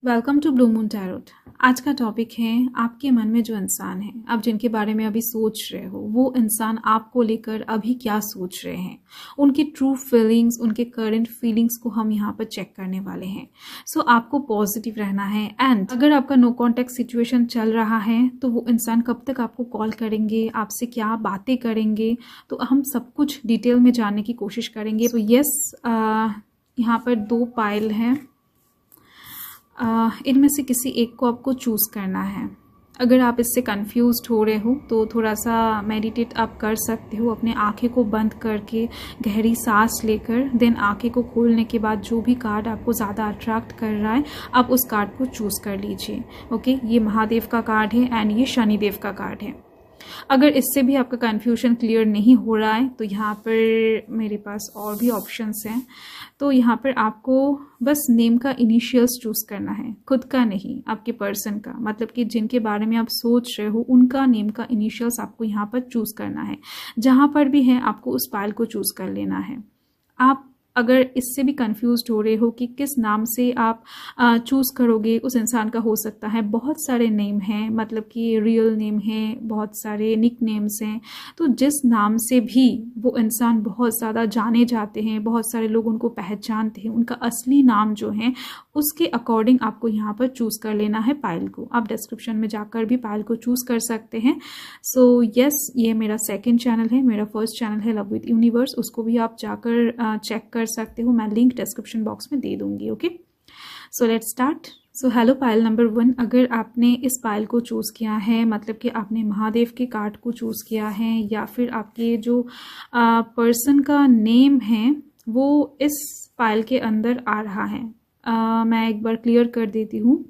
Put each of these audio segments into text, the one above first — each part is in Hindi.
Welcome to Blue Moon tarot. आज का टॉपिक है आपके मन में जो इंसान है, आप जिनके बारे में अभी सोच रहे हो, वो इंसान आपको लेकर अभी क्या सोच रहे हैं, उनकी ट्रू फीलिंग्स, उनके करंट फीलिंग्स को हम यहाँ पर चेक करने वाले हैं। सो आपको पॉजिटिव रहना है। एंड अगर आपका नो कॉन्टेक्ट सिचुएशन चल रहा है तो वो इंसान कब तक आपको कॉल करेंगे, आपसे क्या बातें करेंगे, तो हम सब कुछ डिटेल में जानने की कोशिश करेंगे। तो यस, यहाँ पर 2 पाइल हैं। इनमें से किसी एक को आपको चूज़ करना है। अगर आप इससे कंफ्यूज्ड हो रहे हो तो थोड़ा सा मेडिटेट आप कर सकते हो, अपने आंखें को बंद करके गहरी सांस लेकर, देन आंखें को खोलने के बाद जो भी कार्ड आपको ज़्यादा अट्रैक्ट कर रहा है आप उस कार्ड को चूज़ कर लीजिए। ओके, ये महादेव का कार्ड है एंड ये शनिदेव का कार्ड है। अगर इससे भी आपका कन्फ्यूजन क्लियर नहीं हो रहा है तो यहाँ पर मेरे पास और भी ऑप्शंस हैं। तो यहाँ पर आपको बस नेम का इनिशियल्स चूज़ करना है, खुद का नहीं, आपके पर्सन का, मतलब कि जिनके बारे में आप सोच रहे हो उनका नेम का इनिशियल्स आपको यहाँ पर चूज़ करना है। जहाँ पर भी है आपको उस पाइल को चूज़ कर लेना है। आप अगर इससे भी कंफ्यूज्ड हो रहे हो कि किस नाम से आप चूज़ करोगे, उस इंसान का हो सकता है बहुत सारे नेम हैं, मतलब कि रियल नेम है, बहुत सारे निक नेम्स हैं। तो जिस नाम से भी वो इंसान बहुत ज़्यादा जाने जाते हैं, बहुत सारे लोग उनको पहचानते हैं, उनका असली नाम जो है उसके अकॉर्डिंग आपको यहाँ पर चूज़ कर लेना है पाइल को। आप डिस्क्रिप्शन में जाकर भी पाइल को चूज़ कर सकते हैं। सो यस, ये मेरा सेकंड चैनल है, मेरा फर्स्ट चैनल है लव विद यूनिवर्स, उसको भी आप जाकर चेक कर सकते हो। मैं लिंक डिस्क्रिप्शन बॉक्स में दे दूंगी। Okay, so let's start. So hello pile number 1, अगर आपने इस पाइल को चूज़ किया है, मतलब कि आपने महादेव के कार्ड को चूज़ किया है, या फिर आपके जो पर्सन का नेम है वो इस पाइल के अंदर आ रहा है। मैं एक बार क्लियर कर देती हूँ।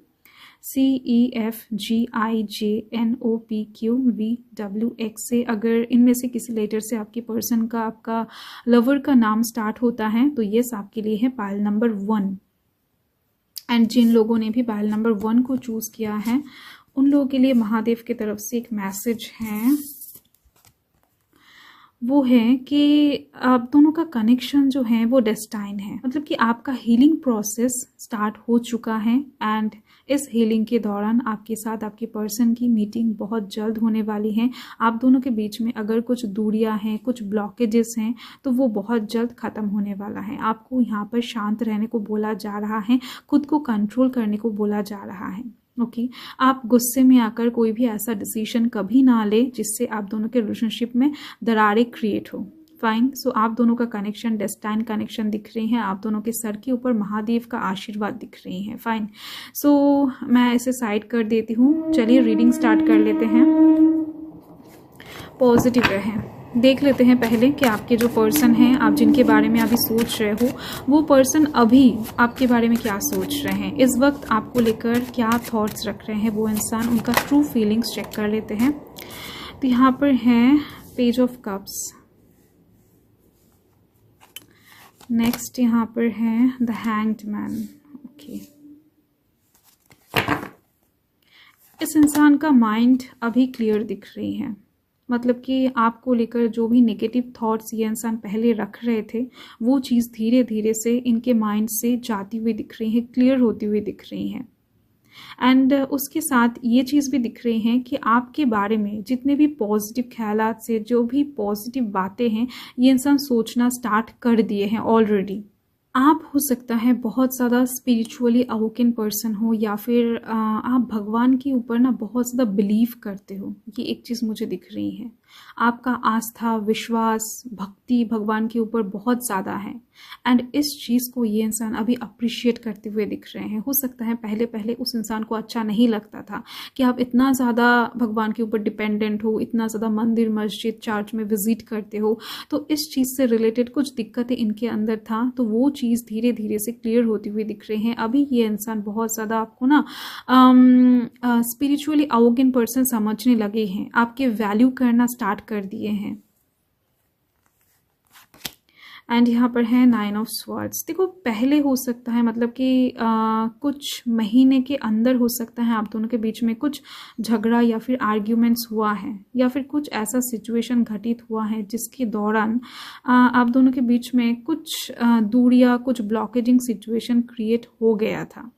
CEFGIJNOPQVWX से अगर इनमें से किसी लेटर से आपके पर्सन का, आपका लवर का नाम स्टार्ट होता है तो ये आपके लिए है पाइल नंबर 1। एंड जिन लोगों ने भी पाइल नंबर 1 को चूज़ किया है उन लोगों के लिए महादेव की तरफ से एक मैसेज है। वो है कि आप दोनों का कनेक्शन जो है वो डेस्टाइन है, मतलब कि आपका हीलिंग प्रोसेस स्टार्ट हो चुका है। एंड इस हीलिंग के दौरान आपके साथ आपके पर्सन की मीटिंग बहुत जल्द होने वाली है। आप दोनों के बीच में अगर कुछ दूरियां हैं, कुछ ब्लॉकेजेस हैं, तो वो बहुत जल्द ख़त्म होने वाला है। आपको यहाँ पर शांत रहने को बोला जा रहा है, खुद को कंट्रोल करने को बोला जा रहा है। ओके, आप गुस्से में आकर कोई भी ऐसा डिसीजन कभी ना ले जिससे आप दोनों के रिलेशनशिप में दरारें क्रिएट हो। फाइन। सो आप दोनों का कनेक्शन डेस्टाइन कनेक्शन दिख रही है, आप दोनों के सर के ऊपर महादेव का आशीर्वाद दिख रही है। फाइन। सो मैं इसे साइड कर देती हूँ। चलिए रीडिंग स्टार्ट कर लेते हैं। पॉजिटिव रहें। देख लेते हैं पहले कि आपके जो पर्सन हैं, आप जिनके बारे में अभी सोच रहे हो, वो पर्सन अभी आपके बारे में क्या सोच रहे हैं, इस वक्त आपको लेकर क्या थॉट्स रख रहे हैं वो इंसान, उनका ट्रू फीलिंग्स चेक कर लेते हैं। तो यहाँ पर है पेज ऑफ कप्स, नेक्स्ट यहाँ पर है द हैंग्ड मैन। ओके, इस इंसान का माइंड अभी क्लियर दिख रही है, मतलब कि आपको लेकर जो भी नेगेटिव थॉट्स ये इंसान पहले रख रहे थे वो चीज़ धीरे धीरे से इनके माइंड से जाती हुई दिख रही है, क्लियर होती हुई दिख रही है। एंड उसके साथ ये चीज़ भी दिख रही है कि आपके बारे में जितने भी पॉजिटिव ख्यालात से, जो भी पॉजिटिव बातें हैं, ये इंसान सोचना स्टार्ट कर दिए हैं ऑलरेडी। आप हो सकता है बहुत ज़्यादा स्पिरिचुअली अवोकन पर्सन हो, या फिर आप भगवान के ऊपर ना बहुत ज़्यादा बिलीव करते हो। ये एक चीज़ मुझे दिख रही है, आपका आस्था, विश्वास, भक्ति भगवान के ऊपर बहुत ज़्यादा है। एंड इस चीज़ को ये इंसान अभी अप्रिशिएट करते हुए दिख रहे हैं। हो सकता है पहले पहले उस इंसान को अच्छा नहीं लगता था कि आप इतना ज़्यादा भगवान के ऊपर डिपेंडेंट हो, इतना ज़्यादा मंदिर, मस्जिद, चर्च में विजिट करते हो, तो इस चीज़ से रिलेटेड कुछ दिक्कतें इनके अंदर था, तो वो चीज़ धीरे धीरे से क्लियर होती हुई दिख रही है। अभी ये इंसान बहुत ज़्यादा आपको ना स्पिरिचुअली अवोकन पर्सन समझने लगे हैं, आपके वैल्यू करना स्टार्ट कर दिए हैं। एंड यहाँ पर है 9 ऑफ स्वॉर्ड्स। देखो, पहले हो सकता है, मतलब कि कुछ महीने के अंदर हो सकता है आप दोनों के बीच में कुछ झगड़ा या फिर आर्ग्यूमेंट्स हुआ है, या फिर कुछ ऐसा सिचुएशन घटित हुआ है जिसके दौरान आप दोनों के बीच में कुछ दूरियां, कुछ ब्लॉकेजिंग सिचुएशन क्रिएट हो गया था।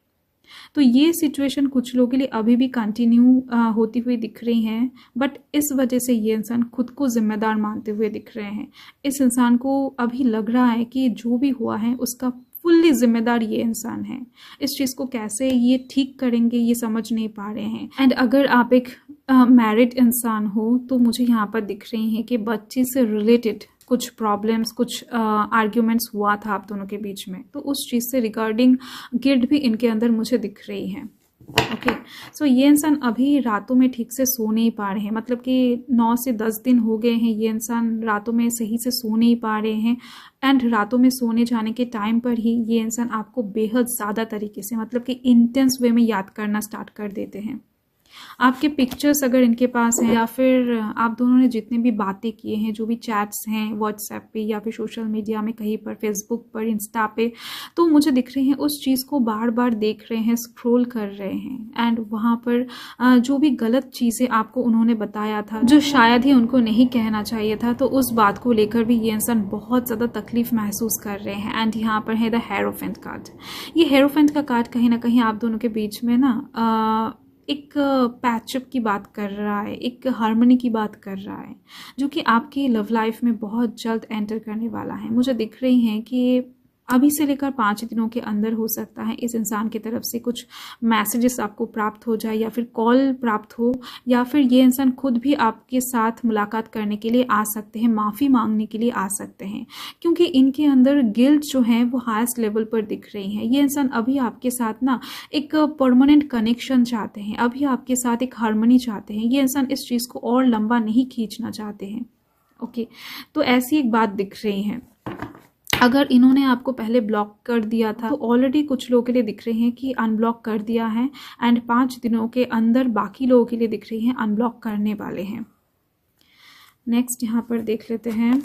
तो ये सिचुएशन कुछ लोगों के लिए अभी भी कंटिन्यू होती हुई दिख रही हैं, बट इस वजह से ये इंसान खुद को जिम्मेदार मानते हुए दिख रहे हैं। इस इंसान को अभी लग रहा है कि जो भी हुआ है उसका फुल्ली जिम्मेदार ये इंसान है। इस चीज़ को कैसे ये ठीक करेंगे ये समझ नहीं पा रहे हैं। एंड अगर आप एक मैरिड इंसान हो तो मुझे यहाँ पर दिख रही हैं कि बच्चे से रिलेटेड कुछ प्रॉब्लम्स, कुछ आर्ग्यूमेंट्स हुआ था आप दोनों के बीच में, तो उस चीज़ से रिगार्डिंग गिल्ट भी इनके अंदर मुझे दिख रही है। ओके, सो ये इंसान अभी रातों में ठीक से सो नहीं पा रहे हैं, मतलब कि 9 से 10 दिन हो गए हैं ये इंसान रातों में सही से सो नहीं पा रहे हैं। एंड रातों में सोने जाने के टाइम पर ही ये इंसान आपको बेहद ज़्यादा तरीके से, मतलब कि इंटेंस वे में याद करना स्टार्ट कर देते हैं। आपके पिक्चर्स अगर इनके पास हैं, या फिर आप दोनों ने जितने भी बातें किए हैं, जो भी चैट्स हैं व्हाट्सएप पे या फिर सोशल मीडिया में कहीं पर, फेसबुक पर, इंस्टा पे, तो मुझे दिख रहे हैं उस चीज़ को बार बार देख रहे हैं, स्क्रॉल कर रहे हैं। एंड वहाँ पर जो भी गलत चीज़ें आपको उन्होंने बताया था, जो शायद ही उनको नहीं कहना चाहिए था, तो उस बात को लेकर भी ये इंसान बहुत ज़्यादा तकलीफ महसूस कर रहे हैं। एंड यहाँ पर है द हेरोफेंट कार्ड। ये हेरोफेंट का कार्ड कहीं ना कहीं आप दोनों के बीच में ना एक पैचअप की बात कर रहा है, एक हार्मनी की बात कर रहा है, जो कि आपकी लव लाइफ में बहुत जल्द एंटर करने वाला है। मुझे दिख रही हैं कि अभी से लेकर 5 दिनों के अंदर हो सकता है इस इंसान की तरफ से कुछ मैसेजेस आपको प्राप्त हो जाए, या फिर कॉल प्राप्त हो, या फिर ये इंसान खुद भी आपके साथ मुलाकात करने के लिए आ सकते हैं, माफ़ी मांगने के लिए आ सकते हैं, क्योंकि इनके अंदर गिल्ट जो है वो हाईएस्ट लेवल पर दिख रही है। ये इंसान अभी आपके साथ ना एक परमानेंट कनेक्शन चाहते हैं, अभी आपके साथ एक हार्मनी चाहते हैं। ये इंसान इस चीज़ को और लंबा नहीं खींचना चाहते हैं। ओके, तो ऐसी एक बात दिख रही है। अगर इन्होंने आपको पहले ब्लॉक कर दिया था तो ऑलरेडी कुछ लोगों के लिए दिख रहे हैं कि अनब्लॉक कर दिया है, एंड 5 दिनों के अंदर बाकी लोगों के लिए दिख रही हैं अनब्लॉक करने वाले हैं। नेक्स्ट यहाँ पर देख लेते हैं।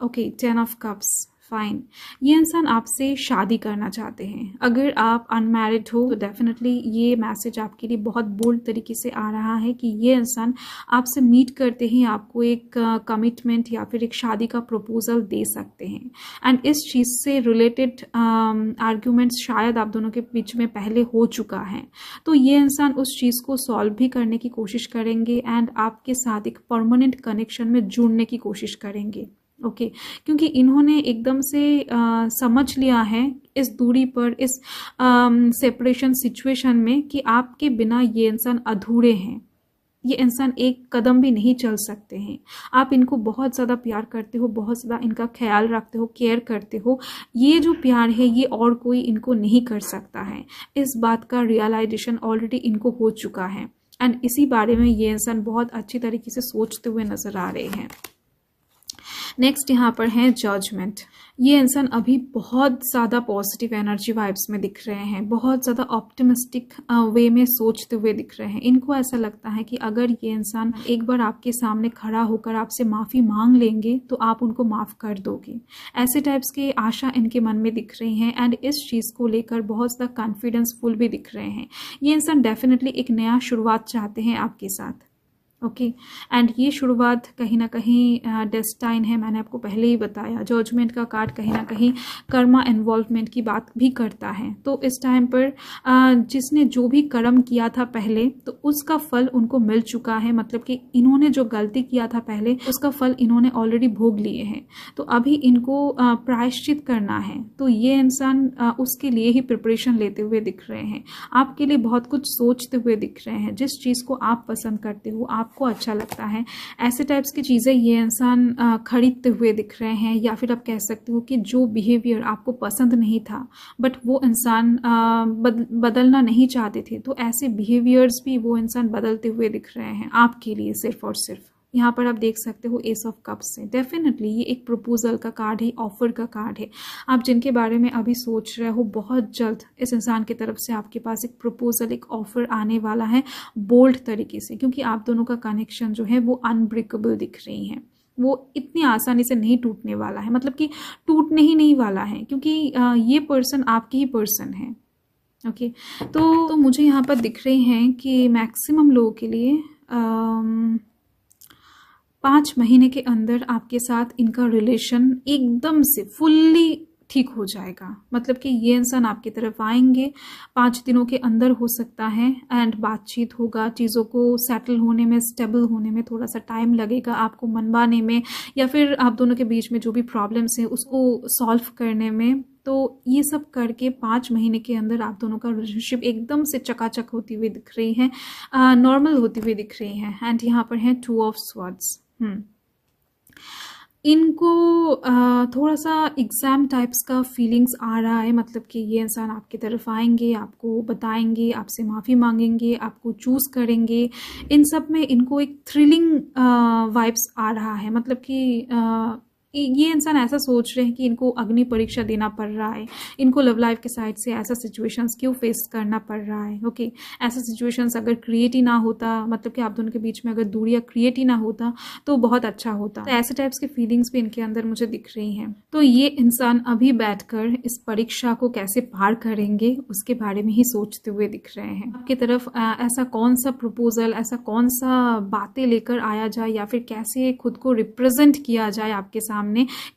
Okay, 10 of cups, fine. ये इंसान आपसे शादी करना चाहते हैं। अगर आप अनमैरिड हो तो डेफिनेटली ये मैसेज आपके लिए बहुत बोल्ड तरीके से आ रहा है कि ये इंसान आपसे मीट करते ही आपको एक कमिटमेंट या फिर एक शादी का प्रपोजल दे सकते हैं। एंड इस चीज़ से रिलेटेड आर्ग्यूमेंट्स शायद आप दोनों के बीच में पहले हो चुका है, तो ये इंसान उस चीज़ को सॉल्व भी करने की कोशिश करेंगे एंड आपके साथ एक परमानेंट कनेक्शन में जुड़ने की कोशिश करेंगे। ओके, क्योंकि इन्होंने एकदम से समझ लिया है इस दूरी पर, इस सेपरेशन सिचुएशन में, कि आपके बिना ये इंसान अधूरे हैं, ये इंसान एक कदम भी नहीं चल सकते हैं। आप इनको बहुत ज़्यादा प्यार करते हो, बहुत ज़्यादा इनका ख्याल रखते हो, केयर करते हो। ये जो प्यार है ये और कोई इनको नहीं कर सकता है। इस बात का रियलाइजेशन ऑलरेडी इनको हो चुका है, एंड इसी बारे में ये इंसान बहुत अच्छी तरीके से सोचते हुए नजर आ रहे हैं। नेक्स्ट यहाँ पर है जजमेंट। ये इंसान अभी बहुत ज़्यादा पॉजिटिव एनर्जी वाइब्स में दिख रहे हैं, बहुत ज़्यादा ऑप्टिमिस्टिक वे में सोचते हुए दिख रहे हैं। इनको ऐसा लगता है कि अगर ये इंसान एक बार आपके सामने खड़ा होकर आपसे माफ़ी मांग लेंगे तो आप उनको माफ़ कर दोगे। ऐसे टाइप्स की आशा इनके मन में दिख रही हैं, एंड इस चीज़ को लेकर बहुत ज़्यादा कॉन्फिडेंसफुल भी दिख रहे हैं। ये इंसान डेफिनेटली एक नया शुरुआत चाहते हैं आपके साथ। ओके, एंड ये शुरुआत कहीं ना कहीं डेस्टाइन है, मैंने आपको पहले ही बताया। जजमेंट का कार्ड कहीं ना कहीं कर्मा इन्वॉल्वमेंट की बात भी करता है। तो इस टाइम पर जिसने जो भी कर्म किया था पहले, तो उसका फल उनको मिल चुका है, मतलब कि इन्होंने जो गलती किया था पहले उसका फल इन्होंने ऑलरेडी भोग लिए हैं। तो अभी इनको प्रायश्चित करना है, तो ये इंसान उसके लिए ही प्रिपरेशन लेते हुए दिख रहे हैं। आपके लिए बहुत कुछ सोचते हुए दिख रहे हैं। जिस चीज़ को आप पसंद करते हो, आपको अच्छा लगता है, ऐसे टाइप्स की चीज़ें ये इंसान खरीदते हुए दिख रहे हैं। या फिर आप कह सकते हो कि जो बिहेवियर आपको पसंद नहीं था बट वो इंसान बदलना नहीं चाहते थे, तो ऐसे बिहेवियर्स भी वो इंसान बदलते हुए दिख रहे हैं आपके लिए, सिर्फ और सिर्फ। यहाँ पर आप देख सकते हो एस ऑफ कप्स से। डेफिनेटली ये एक प्रपोजल का कार्ड है, ऑफर का कार्ड है। आप जिनके बारे में अभी सोच रहे हो, बहुत जल्द इस इंसान की तरफ से आपके पास एक प्रपोजल, एक ऑफर आने वाला है बोल्ड तरीके से, क्योंकि आप दोनों का कनेक्शन जो है वो अनब्रेकेबल दिख रही है। वो इतनी आसानी से नहीं टूटने वाला है, मतलब कि टूटने ही नहीं वाला है, क्योंकि ये पर्सन आपकी ही पर्सन है। ओके, तो मुझे यहाँ पर दिख रहे हैं कि मैक्सिमम लोगों के लिए 5 महीने के अंदर आपके साथ इनका रिलेशन एकदम से फुल्ली ठीक हो जाएगा। मतलब कि ये इंसान आपकी तरफ आएंगे 5 दिनों के अंदर हो सकता है, एंड बातचीत होगा, चीज़ों को सेटल होने में, स्टेबल होने में थोड़ा सा टाइम लगेगा, आपको मनवाने में, या फिर आप दोनों के बीच में जो भी प्रॉब्लम्स हैं उसको सॉल्व करने में। तो ये सब करके 5 महीने के अंदर आप दोनों का रिलेशनशिप एकदम से चकाचक होती हुई दिख रही है, नॉर्मल होती हुई दिख रही है। एंड यहाँ पर है 2 ऑफ स्वॉर्ड्स। इनको थोड़ा सा एग्ज़ाम टाइप्स का फीलिंग्स आ रहा है। मतलब कि ये इंसान आपकी तरफ आएंगे, आपको बताएंगे, आपसे माफ़ी मांगेंगे, आपको चूज़ करेंगे। इन सब में इनको एक थ्रिलिंग वाइब्स आ रहा है। मतलब कि ये इंसान ऐसा सोच रहे हैं कि इनको अग्नि परीक्षा देना पड़ रहा है, इनको लव लाइफ के साइड से ऐसा सिचुएशंस क्यों फेस करना पड़ रहा है। ओके, ऐसा सिचुएशंस अगर क्रिएट ही ना होता, मतलब कि आप दोनों के बीच में अगर दूरियां क्रिएट ही ना होता तो बहुत अच्छा होता। तो ऐसे टाइप्स की फीलिंग्स भी इनके अंदर मुझे दिख रही हैं। तो ये इंसान अभी बैठकर इस परीक्षा को कैसे पार करेंगे उसके बारे में ही सोचते हुए दिख रहे हैं। आपकी तरफ ऐसा कौन सा प्रपोजल, ऐसा कौन सा बातें लेकर आया जाए, या फिर कैसे खुद को रिप्रेजेंट किया जाए आपके सामने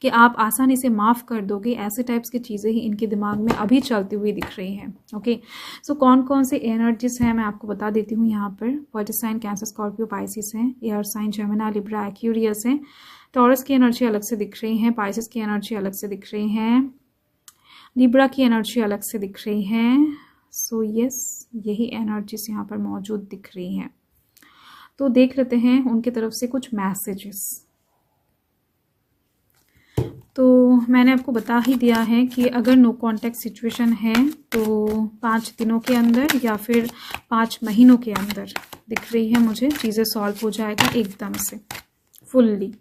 कि आप आसानी से माफ़ कर दोगे, ऐसे टाइप्स की चीज़ें ही इनके दिमाग में अभी चलती हुई दिख रही हैं। ओके, सो कौन कौन से एनर्जीज हैं मैं आपको बता देती हूँ। यहाँ पर water sign Cancer Scorpio Pisces हैं, air sign Gemini Libra Aquarius हैं, टॉरस की एनर्जी अलग से दिख रही हैं, पाइसिस की एनर्जी अलग से दिख रही हैं, लिब्रा की एनर्जी अलग से दिख रही हैं। सो यस, यही एनर्जीज यहाँ पर मौजूद दिख रही हैं। तो देख लेते हैं उनकी तरफ से कुछ मैसेजेस। तो मैंने आपको बता ही दिया है कि अगर नो कांटेक्ट सिचुएशन है तो 5 दिनों के अंदर या फिर 5 महीनों के अंदर दिख रही है मुझे, चीज़ें सॉल्व हो जाएगा एकदम से फुल्ली।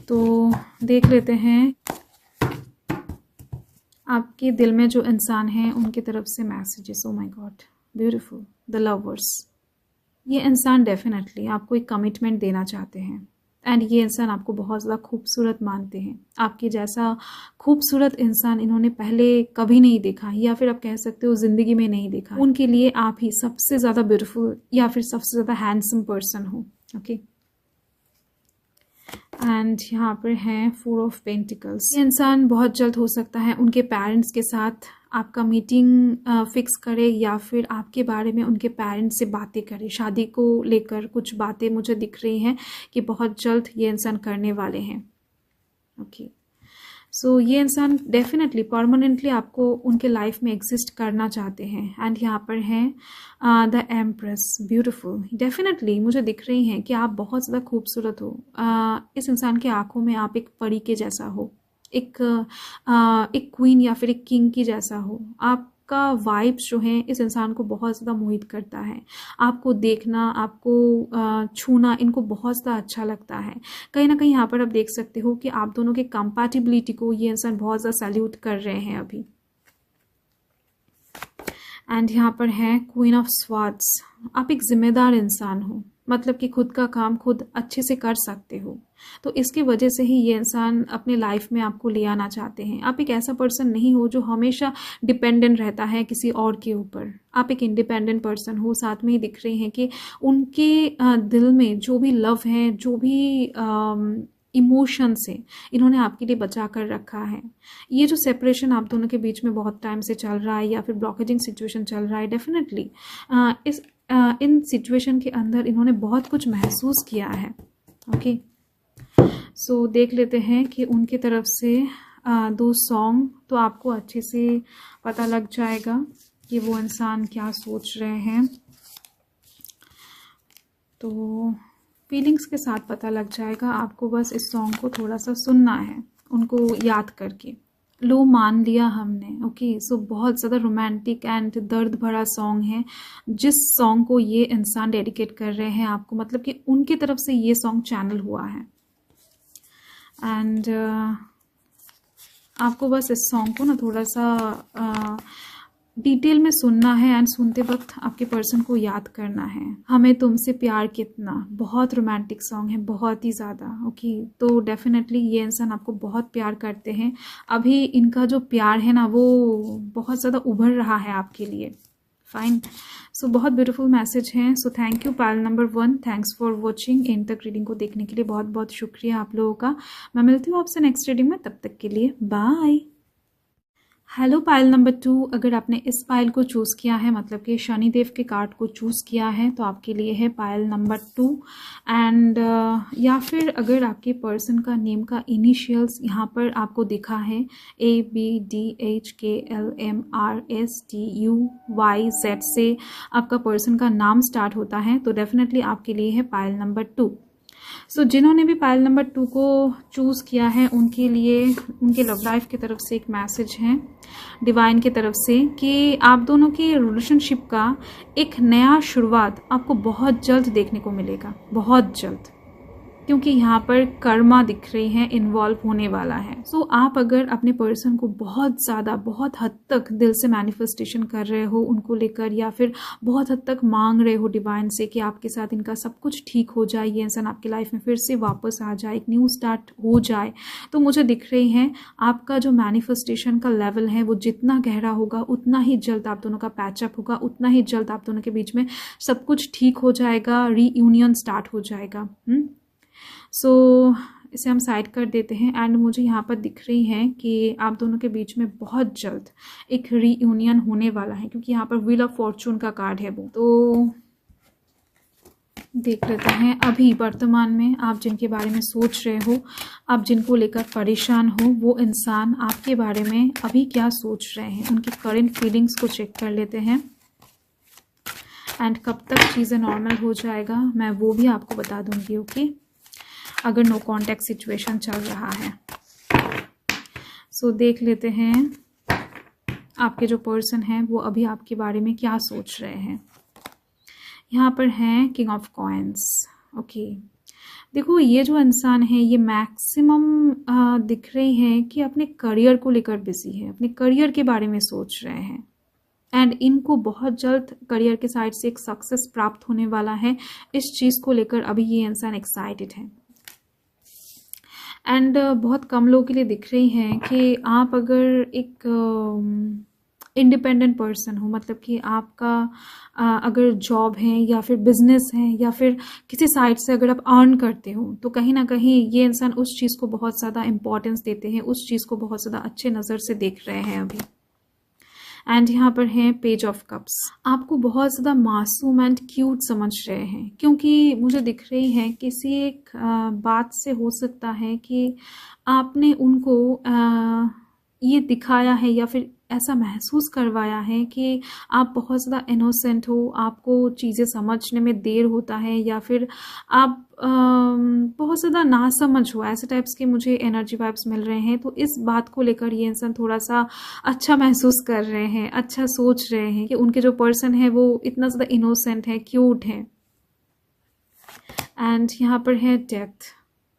तो देख लेते हैं आपके दिल में जो इंसान है उनकी तरफ से messages. Oh my God, beautiful, the lovers. ये इंसान डेफिनेटली आपको एक कमिटमेंट देना चाहते हैं, एंड ये इंसान आपको बहुत ज़्यादा खूबसूरत मानते हैं। आपके जैसा खूबसूरत इंसान इन्होंने पहले कभी नहीं देखा, या फिर आप कह सकते हो ज़िंदगी में नहीं देखा। उनके लिए आप ही सबसे ज़्यादा ब्यूटीफुल या फिर सबसे ज़्यादा हैंडसम पर्सन हो। ओके, एंड यहाँ पर है 4 ऑफ पेंटिकल्स। ये इंसान बहुत जल्द हो सकता है उनके पेरेंट्स के साथ आपका मीटिंग फिक्स करे, या फिर आपके बारे में उनके पेरेंट्स से बातें करे। शादी को लेकर कुछ बातें मुझे दिख रही हैं कि बहुत जल्द ये इंसान करने वाले हैं। ओके, सो ये इंसान डेफिनेटली परमानेंटली आपको उनके लाइफ में एग्जिस्ट करना चाहते हैं। एंड यहाँ पर है द एम्प्रेस, ब्यूटीफुल। डेफिनेटली मुझे दिख रही हैं कि आप बहुत ज़्यादा खूबसूरत हो। इस इंसान की आंखों में आप एक परी के जैसा हो, एक क्वीन या फिर एक किंग की जैसा हो। आपका वाइब्स जो है इस इंसान को बहुत ज़्यादा मोहित करता है। आपको देखना, आपको छूना इनको बहुत ज़्यादा अच्छा लगता है। कहीं ना कहीं यहाँ पर आप देख सकते हो कि आप दोनों के कंपैटिबिलिटी को ये इंसान बहुत ज़्यादा सैल्यूट कर रहे हैं अभी। एंड यहाँ पर है क्वीन ऑफ स्वॉर्ड्स। आप एक जिम्मेदार इंसान हो, मतलब कि खुद का काम खुद अच्छे से कर सकते हो। तो इसकी वजह से ही ये इंसान अपने लाइफ में आपको ले आना चाहते हैं। आप एक ऐसा पर्सन नहीं हो जो हमेशा डिपेंडेंट रहता है किसी और के ऊपर। आप एक इंडिपेंडेंट पर्सन हो। साथ में ही दिख रहे हैं कि उनके दिल में जो भी लव है, जो भी इमोशन से इन्होंने आपके लिए बचा कर रखा है। ये जो सेपरेशन आप दोनों के बीच में बहुत टाइम से चल रहा है, या फिर ब्लॉकेजिंग सिचुएशन चल रहा है, डेफिनेटली इन सिचुएशन के अंदर इन्होंने बहुत कुछ महसूस किया है। ओके, सो देख लेते हैं कि उनकी तरफ से 2 सॉन्ग, तो आपको अच्छे से पता लग जाएगा कि वो इंसान क्या सोच रहे हैं। तो फीलिंग्स के साथ पता लग जाएगा। आपको बस इस सॉन्ग को थोड़ा सा सुनना है उनको याद करके। लो मान लिया हमने। ओके, सो बहुत ज़्यादा रोमांटिक एंड दर्द भरा सॉन्ग है, जिस सॉन्ग को ये इंसान डेडिकेट कर रहे हैं आपको। मतलब कि उनकी तरफ से ये सॉन्ग चैनल हुआ है। एंड आपको बस इस सॉन्ग को ना थोड़ा सा डिटेल में सुनना है, एंड सुनते वक्त आपके पर्सन को याद करना है। हमें तुमसे प्यार कितना, बहुत रोमांटिक सॉन्ग है, बहुत ही ज़्यादा। ओके, तो डेफिनेटली ये इंसान आपको बहुत प्यार करते हैं। अभी इनका जो प्यार है ना वो बहुत ज़्यादा उभर रहा है आपके लिए। फाइन। सो बहुत ब्यूटीफुल मैसेज हैं। सो thank you Payal number 1, thanks for watching. And तक रीडिंग को देखने के लिए बहुत बहुत शुक्रिया आप लोगों का। मैं मिलती हूँ आपसे नेक्स्ट रीडिंग में, तब तक के लिए बाय। हेलो पायल नंबर 2, अगर आपने इस पायल को चूज़ किया है, मतलब कि शनिदेव के कार्ड को चूज़ किया है, तो आपके लिए है पायल नंबर 2। एंड या फिर अगर आपके पर्सन का नेम का इनिशियल्स यहाँ पर आपको दिखा है ABDHKLMRSTUYZ से आपका पर्सन का नाम स्टार्ट होता है, तो डेफिनेटली आपके लिए है पायल नंबर 2। सो जिन्होंने भी पायल नंबर 2 को चूज़ किया है, उनके लिए उनके लव लाइफ की तरफ से एक मैसेज है डिवाइन की तरफ से कि आप दोनों की रिलेशनशिप का एक नया शुरुआत आपको बहुत जल्द देखने को मिलेगा, बहुत जल्द, क्योंकि यहाँ पर कर्मा दिख रही है, इन्वॉल्व होने वाला है। सो आप अगर अपने पर्सन को बहुत ज़्यादा, बहुत हद तक दिल से मैनिफेस्टेशन कर रहे हो उनको लेकर, या फिर बहुत हद तक मांग रहे हो डिवाइन से कि आपके साथ इनका सब कुछ ठीक हो जाए, ये इंसान आपकी लाइफ में फिर से वापस आ जाए, एक न्यू स्टार्ट हो जाए, तो मुझे दिख रही है आपका जो मैनिफेस्टेशन का लेवल है वो जितना गहरा होगा उतना ही जल्द आप दोनों का पैचअप होगा, उतना ही जल्द आप दोनों के बीच में सब कुछ ठीक हो जाएगा, रीयूनियन स्टार्ट हो जाएगा। सो इसे हम साइड कर देते हैं। एंड मुझे यहाँ पर दिख रही है कि आप दोनों के बीच में बहुत जल्द एक रीयूनियन होने वाला है, क्योंकि यहाँ पर व्हील ऑफ फॉर्चून का कार्ड है वो। तो देख लेते हैं अभी वर्तमान में आप जिनके बारे में सोच रहे हो, आप जिनको लेकर परेशान हो, वो इंसान आपके बारे में अभी क्या सोच रहे हैं, उनकी करंट फीलिंग्स को चेक कर लेते हैं। एंड कब तक चीज़ें नॉर्मल हो जाएगा मैं वो भी आपको बता दूंगी, ओके, अगर नो कॉन्टैक्ट सिचुएशन चल रहा है। सो देख लेते हैं आपके जो पर्सन हैं वो अभी आपके बारे में क्या सोच रहे हैं। यहाँ पर हैं किंग ऑफ कॉइन्स, ओके। देखो ये जो इंसान है ये मैक्सिमम दिख रही है कि अपने करियर को लेकर बिजी है, अपने करियर के बारे में सोच रहे हैं। एंड इनको बहुत जल्द करियर के साइड से एक सक्सेस प्राप्त होने वाला है, इस चीज़ को लेकर अभी ये इंसान एक्साइटेड है। एंड बहुत कम लोगों के लिए दिख रही हैं कि आप अगर एक इंडिपेंडेंट पर्सन हो, मतलब कि आपका अगर जॉब है या फिर बिजनेस है या फिर किसी साइड से अगर आप अर्न करते हो, तो कहीं ना कहीं ये इंसान उस चीज़ को बहुत ज़्यादा इम्पोर्टेंस देते हैं, उस चीज़ को बहुत ज़्यादा अच्छे नज़र से देख रहे हैं अभी। एंड यहाँ पर है पेज ऑफ कप्स, आपको बहुत ज़्यादा मासूम एंड क्यूट समझ रहे हैं, क्योंकि मुझे दिख रही है किसी एक बात से हो सकता है कि आपने उनको ये दिखाया है या फिर ऐसा महसूस करवाया है कि आप बहुत ज़्यादा इनोसेंट हो, आपको चीज़ें समझने में देर होता है, या फिर आप बहुत ज़्यादा नासमझ हो, ऐसे टाइप्स के मुझे एनर्जी वाइब्स मिल रहे हैं। तो इस बात को लेकर ये इंसान थोड़ा सा अच्छा महसूस कर रहे हैं, अच्छा सोच रहे हैं कि उनके जो पर्सन है वो इतना ज़्यादा इनोसेंट है, क्यूट है। एंड यहाँ पर है डेथ।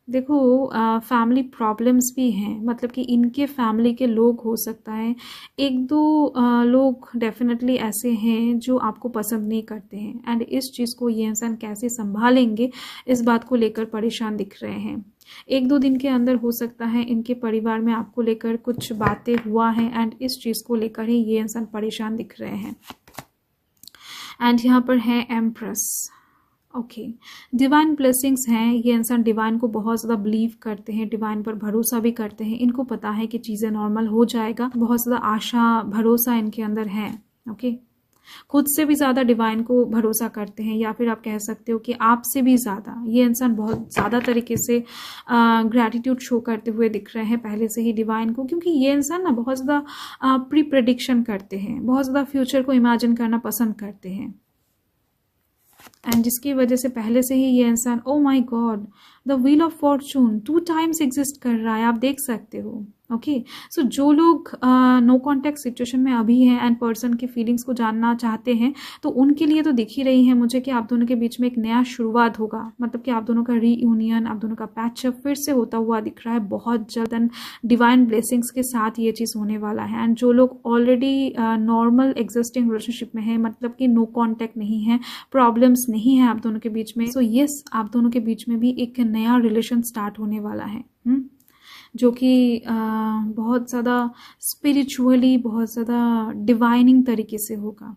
देखो फैमिली प्रॉब्लम्स भी हैं, मतलब कि इनके फैमिली के लोग हो सकता है, एक दो लोग डेफिनेटली ऐसे हैं जो आपको पसंद नहीं करते हैं। एंड इस चीज़ को ये इंसान कैसे संभालेंगे इस बात को लेकर परेशान दिख रहे हैं। एक दो दिन के अंदर हो सकता है इनके परिवार में आपको लेकर कुछ बातें हुआ है, एंड इस चीज़ को लेकर ही ये इंसान परेशान दिख रहे हैं। एंड यहाँ पर है एम्प्रेस, ओके। डिवाइन ब्लेसिंग्स हैं, ये इंसान डिवाइन को बहुत ज़्यादा बिलीव करते हैं, डिवाइन पर भरोसा भी करते हैं, इनको पता है कि चीज़ें नॉर्मल हो जाएगा, बहुत ज़्यादा आशा भरोसा इनके अंदर है, ओके। खुद से भी ज़्यादा डिवाइन को भरोसा करते हैं, या फिर आप कह सकते हो कि आपसे भी ज़्यादा ये इंसान बहुत ज़्यादा तरीके से ग्रैटिट्यूड शो करते हुए दिख रहे हैं पहले से ही डिवाइन को, क्योंकि ये इंसान ना बहुत ज़्यादा प्री प्रेडिक्शन करते हैं, बहुत ज़्यादा फ्यूचर को इमेजिन करना पसंद करते हैं। एंड जिसकी वजह से पहले से ही ये इंसान, oh my God, the wheel of Fortune 2 times exist कर रहा है, आप देख सकते हो, ओके। सो जो लोग नो कॉन्टैक्ट सिचुएशन में अभी हैं एंड पर्सन की फीलिंग्स को जानना चाहते हैं, तो उनके लिए तो दिख ही रही है मुझे कि आप दोनों के बीच में एक नया शुरुआत होगा, मतलब कि आप दोनों का रीयूनियन, आप दोनों का पैचअप फिर से होता हुआ दिख रहा है बहुत जल्द। एंड डिवाइन ब्लेसिंग्स के साथ ये चीज़ होने वाला है। एंड जो लोग ऑलरेडी नॉर्मल एग्जिस्टिंग रिलेशनशिप में है, मतलब कि नो कॉन्टैक्ट नहीं है, प्रॉब्लम्स नहीं है आप दोनों के बीच में, सो यस, आप दोनों के बीच में भी एक नया रिलेशन स्टार्ट होने वाला है, जो कि बहुत ज़्यादा स्पिरिचुअली, बहुत ज़्यादा डिवाइनिंग तरीके से होगा।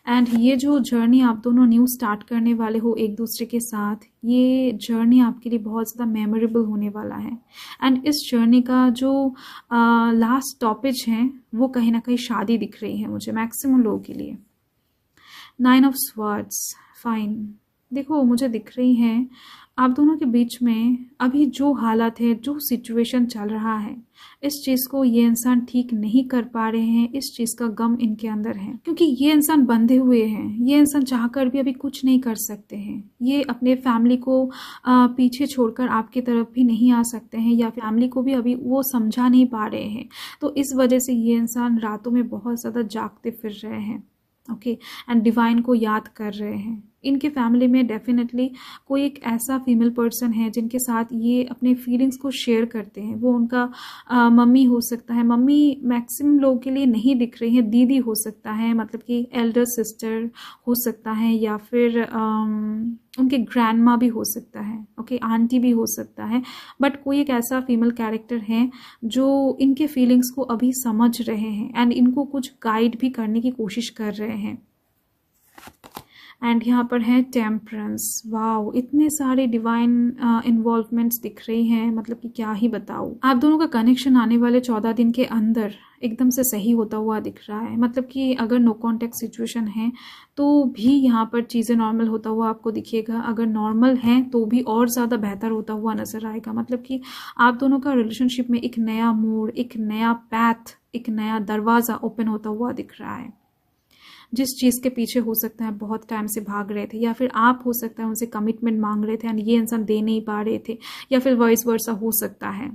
एंड ये जो जर्नी आप दोनों न्यू स्टार्ट करने वाले हो एक दूसरे के साथ, ये जर्नी आपके लिए बहुत ज़्यादा मेमोरेबल होने वाला है। एंड इस जर्नी का जो लास्ट टॉपिक है वो कहीं ना कहीं शादी दिख रही है मुझे मैक्सिमम लोगों के लिए। 9 ऑफ स्वॉर्ड्स, फाइन। देखो मुझे दिख रही हैं आप दोनों के बीच में अभी जो हालत है, जो सिचुएशन चल रहा है, इस चीज़ को ये इंसान ठीक नहीं कर पा रहे हैं। इस चीज़ का गम इनके अंदर है क्योंकि ये इंसान बंधे हुए हैं। ये इंसान चाहकर भी अभी कुछ नहीं कर सकते हैं। ये अपने फैमिली को पीछे छोड़कर आपकी तरफ भी नहीं आ सकते हैं या फैमिली को भी अभी वो समझा नहीं पा रहे हैं। तो इस वजह से ये इंसान रातों में बहुत ज़्यादा जागते फिर रहे हैं, ओके, एंड डिवाइन को याद कर रहे हैं। इनके फैमिली में डेफिनेटली कोई एक ऐसा फीमेल पर्सन है जिनके साथ ये अपने फीलिंग्स को शेयर करते हैं। वो उनका मम्मी हो सकता है, मम्मी मैक्सिमम लोगों के लिए नहीं दिख रही है, दीदी हो सकता है, मतलब कि एल्डर सिस्टर हो सकता है, या फिर उनके ग्रैंडमा भी हो सकता है, ओके, आंटी भी हो सकता है। बट कोई एक ऐसा फीमेल कैरेक्टर है जो इनके फीलिंग्स को अभी समझ रहे हैं एंड इनको कुछ गाइड भी करने की कोशिश कर रहे हैं। एंड यहाँ पर है टेम्परेंस। वाओ, इतने सारे डिवाइन इन्वॉल्वमेंट्स दिख रही हैं, मतलब कि क्या ही बताऊँ। आप दोनों का कनेक्शन आने वाले 14 दिन के अंदर एकदम से सही होता हुआ दिख रहा है। मतलब कि अगर नो कॉन्टेक्ट सिचुएशन है तो भी यहाँ पर चीज़ें नॉर्मल होता हुआ आपको दिखेगा। अगर नॉर्मल है तो भी और ज़्यादा बेहतर होता हुआ नजर आएगा। मतलब कि आप दोनों का रिलेशनशिप में एक नया मोड़, एक नया पैथ, एक नया दरवाज़ा ओपन होता हुआ दिख रहा है। जिस चीज़ के पीछे हो सकता है बहुत टाइम से भाग रहे थे, या फिर आप हो सकता है उनसे कमिटमेंट मांग रहे थे एंड ये इंसान दे नहीं पा रहे थे, या फिर वाइस वर्सा हो सकता है।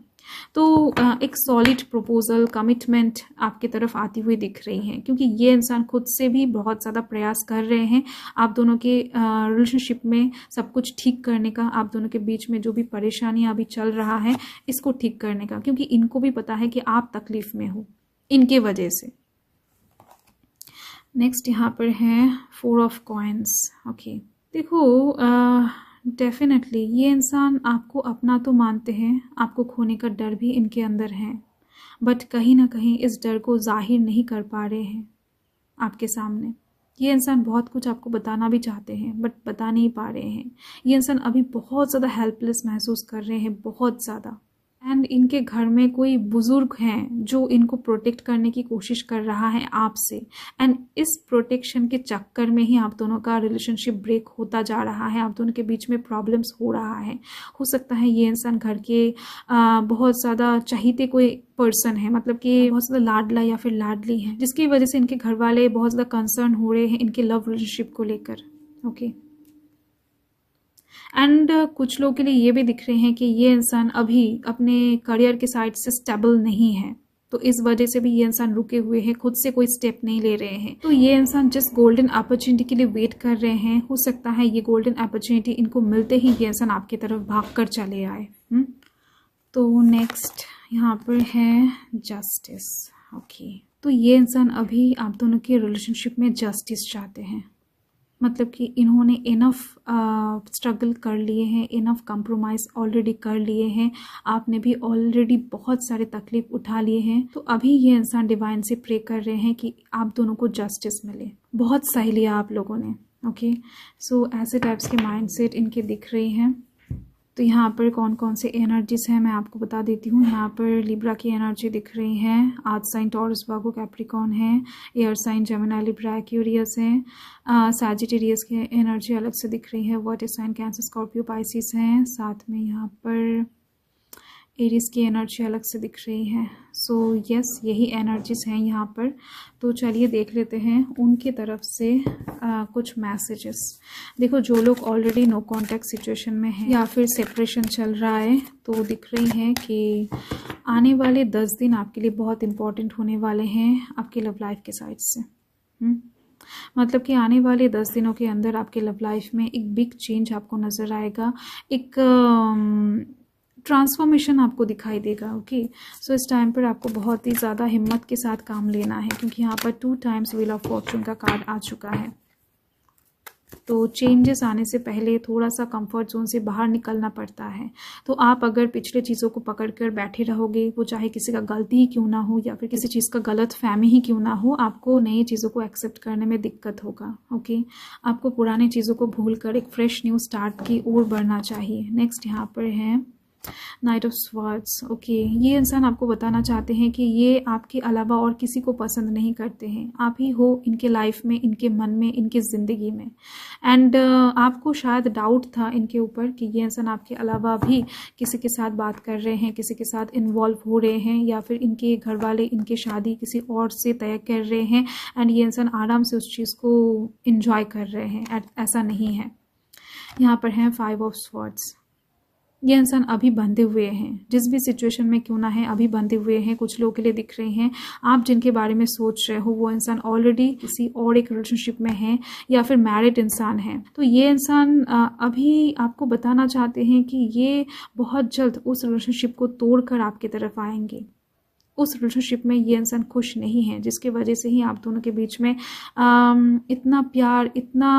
तो एक सॉलिड प्रपोजल, कमिटमेंट आपकी तरफ आती हुई दिख रही है क्योंकि ये इंसान खुद से भी बहुत ज़्यादा प्रयास कर रहे हैं आप दोनों के रिलेशनशिप में सब कुछ ठीक करने का, आप दोनों के बीच में जो भी परेशानियां अभी चल रहा है इसको ठीक करने का, क्योंकि इनको भी पता है कि आप तकलीफ में हो इनके वजह से। नेक्स्ट यहाँ पर है 4 ऑफ कॉइन्स, ओके। देखो डेफिनेटली ये इंसान आपको अपना तो मानते हैं, आपको खोने का डर भी इनके अंदर है, बट कहीं ना कहीं इस डर को जाहिर नहीं कर पा रहे हैं आपके सामने। ये इंसान बहुत कुछ आपको बताना भी चाहते हैं बट बता नहीं पा रहे हैं। ये इंसान अभी बहुत ज़्यादा हेल्पलेस महसूस कर रहे हैं, बहुत ज़्यादा। एंड इनके घर में कोई बुजुर्ग हैं जो इनको प्रोटेक्ट करने की कोशिश कर रहा है आपसे, एंड इस प्रोटेक्शन के चक्कर में ही आप दोनों का रिलेशनशिप ब्रेक होता जा रहा है, आप दोनों के बीच में प्रॉब्लम्स हो रहा है। हो सकता है ये इंसान घर के बहुत ज़्यादा चहीते कोई पर्सन है, मतलब कि बहुत ज़्यादा लाडला या फिर लाडली है, जिसकी वजह से इनके घर वाले बहुत ज़्यादा कंसर्न हो रहे हैं इनके लव रिलेशनशिप को लेकर, ओके। एंड कुछ लोगों के लिए ये भी दिख रहे हैं कि ये इंसान अभी अपने करियर के साइड से स्टेबल नहीं है, तो इस वजह से भी ये इंसान रुके हुए हैं, खुद से कोई स्टेप नहीं ले रहे हैं। तो ये इंसान जिस गोल्डन अपॉर्चुनिटी के लिए वेट कर रहे हैं, हो सकता है ये गोल्डन अपॉर्चुनिटी इनको मिलते ही ये इंसान आपकी तरफ भागकर चले आए। तो नेक्स्ट यहाँ पर है जस्टिस, ओके। तो ये इंसान अभी आप दोनों के रिलेशनशिप में जस्टिस चाहते हैं, मतलब कि इन्होंने इनफ स्ट्रगल कर लिए हैं, इनफ कंप्रोमाइज़ ऑलरेडी कर लिए हैं, आपने भी ऑलरेडी बहुत सारे तकलीफ उठा लिए हैं। तो अभी ये इंसान डिवाइन से प्रे कर रहे हैं कि आप दोनों को जस्टिस मिले। बहुत सही लिया आप लोगों ने, ओके। सो ऐसे टाइप्स के माइंडसेट इनके दिख रही हैं। तो यहाँ पर कौन कौन से एनर्जीज हैं मैं आपको बता देती हूँ। यहाँ पर लिब्रा की एनर्जी दिख रही है, earth sign Taurus Virgo Capricorn है, air sign Gemini Libra Aquarius है, सैजिटेरियस की एनर्जी अलग से दिख रही है, water sign Cancer Scorpio Pisces हैं, साथ में यहाँ पर एरिस की एनर्जी अलग से दिख रही है। सो यस, यही एनर्जीज हैं यहाँ पर। तो चलिए देख लेते हैं उनकी तरफ से कुछ मैसेजेस। देखो, जो लोग ऑलरेडी नो कॉन्टैक्ट सिचुएशन में हैं या फिर सेपरेशन चल रहा है, तो दिख रही है कि आने वाले 10 दिन आपके लिए बहुत इंपॉर्टेंट होने वाले हैं आपके लव लाइफ के साइड से। मतलब कि आने वाले 10 दिनों के अंदर आपके लव लाइफ में एक बिग चेंज आपको नज़र आएगा, एक ट्रांसफॉर्मेशन आपको दिखाई देगा, ओके। सो इस टाइम पर आपको बहुत ही ज़्यादा हिम्मत के साथ काम लेना है, क्योंकि यहाँ पर 2 टाइम्स व्हील ऑफ फॉर्चून का कार्ड आ चुका है। तो चेंजेस आने से पहले थोड़ा सा कंफर्ट जोन से बाहर निकलना पड़ता है। तो आप अगर पिछले चीज़ों को पकड़ कर बैठे रहोगे, वो चाहे किसी का गलती ही क्यों ना हो या फिर किसी चीज़ का गलत फहमी ही क्यों ना हो, आपको नई चीज़ों को एक्सेप्ट करने में दिक्कत होगा। ओके, आपको पुरानी चीज़ों को भूल कर एक फ्रेश न्यू स्टार्ट की ओर बढ़ना चाहिए। नेक्स्ट यहाँ पर है नाइट ऑफ स्वॉर्ड्स। ओके, ये इंसान आपको बताना चाहते हैं कि ये आपके अलावा और किसी को पसंद नहीं करते हैं। आप ही हो इनके लाइफ में, इनके मन में, इनकी ज़िंदगी में। एंड आपको शायद डाउट था इनके ऊपर कि ये इंसान आपके अलावा भी किसी के साथ बात कर रहे हैं, किसी के साथ इन्वॉल्व हो रहे हैं, या फिर इनके घर वाले इनकी शादी किसी और से तय कर रहे हैं एंड ये इंसान आराम से उस चीज़ को इन्जॉय कर रहे हैं। ऐसा नहीं है। यहाँ पर है 5 ऑफ स्वॉर्ड्स। ये इंसान अभी बंधे हुए हैं, जिस भी सिचुएशन में क्यों ना है अभी बंधे हुए हैं। कुछ लोगों के लिए दिख रहे हैं, आप जिनके बारे में सोच रहे हो वो इंसान ऑलरेडी किसी और एक रिलेशनशिप में है या फिर मैरिड इंसान है। तो ये इंसान अभी आपको बताना चाहते हैं कि ये बहुत जल्द उस रिलेशनशिप को तोड़कर आपकी तरफ आएंगे। उस रिलेशनशिप में ये इंसान खुश नहीं है, जिसकी वजह से ही आप दोनों के बीच में इतना प्यार, इतना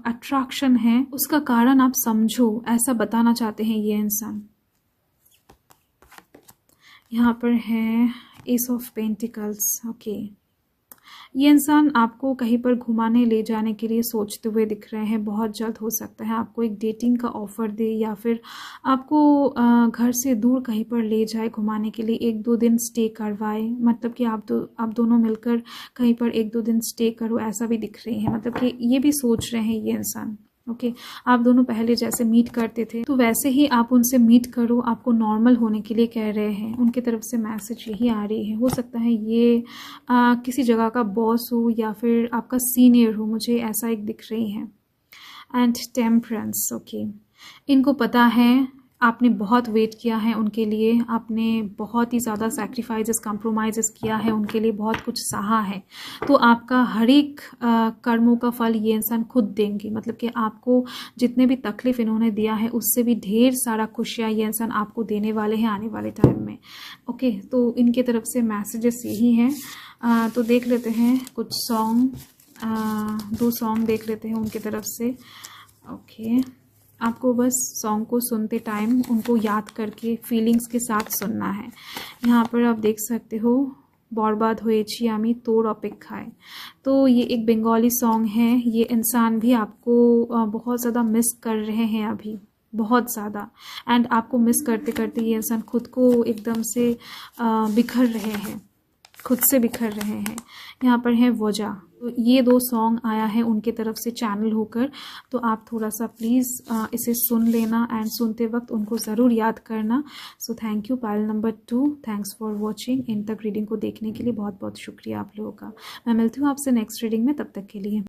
अट्रैक्शन है। उसका कारण आप समझो, ऐसा बताना चाहते हैं ये इंसान। यहाँ पर है एस ऑफ पेंटिकल्स। ओके, ये इंसान आपको कहीं पर घुमाने ले जाने के लिए सोचते हुए दिख रहे हैं। बहुत जल्द हो सकता है आपको एक डेटिंग का ऑफ़र दे या फिर आपको घर से दूर कहीं पर ले जाए घुमाने के लिए, 1-2 दिन स्टे करवाए। मतलब कि आप दोनों मिलकर कहीं पर 1-2 दिन स्टे करो, ऐसा भी दिख रही है। मतलब कि ये भी सोच रहे हैं ये इंसान। ओके, आप दोनों पहले जैसे मीट करते थे तो वैसे ही आप उनसे मीट करो, आपको नॉर्मल होने के लिए कह रहे हैं। उनकी तरफ से मैसेज यही आ रही है। हो सकता है ये किसी जगह का बॉस हो या फिर आपका सीनियर हो, मुझे ऐसा एक दिख रही है। And temperance. ओके, इनको पता है आपने बहुत वेट किया है उनके लिए, आपने बहुत ही ज़्यादा सैक्रिफाइसेस, कॉम्प्रोमाइज़ेस किया है उनके लिए, बहुत कुछ सहा है। तो आपका हर एक कर्मों का फल ये इंसान खुद देंगे। मतलब कि आपको जितने भी तकलीफ़ इन्होंने दिया है उससे भी ढेर सारा खुशियाँ ये इंसान आपको देने वाले हैं आने वाले टाइम में। ओके, तो इनके तरफ से मैसेजेस यही हैं। तो देख लेते हैं कुछ सॉन्ग, 2 सॉन्ग देख लेते हैं उनके तरफ से। ओके, आपको बस सॉन्ग को सुनते टाइम उनको याद करके फीलिंग्स के साथ सुनना है। यहाँ पर आप देख सकते हो बर्बाद হয়েছি আমি তোর অপেক্ষায়। तो ये एक बंगाली सॉन्ग है। ये इंसान भी आपको बहुत ज़्यादा मिस कर रहे हैं अभी, बहुत ज़्यादा। एंड आपको मिस करते करते ये इंसान खुद को एकदम से बिखर रहे हैं, खुद से बिखर रहे हैं। यहाँ पर है वजह। तो ये 2 सॉन्ग आया है उनके तरफ से चैनल होकर, तो आप थोड़ा सा प्लीज़ इसे सुन लेना एंड सुनते वक्त उनको ज़रूर याद करना। So thank you Payal number 2, thanks for watching. इन तक रीडिंग को देखने के लिए बहुत बहुत शुक्रिया आप लोगों का। मैं मिलती हूँ आपसे नेक्स्ट रीडिंग में, तब तक के लिए।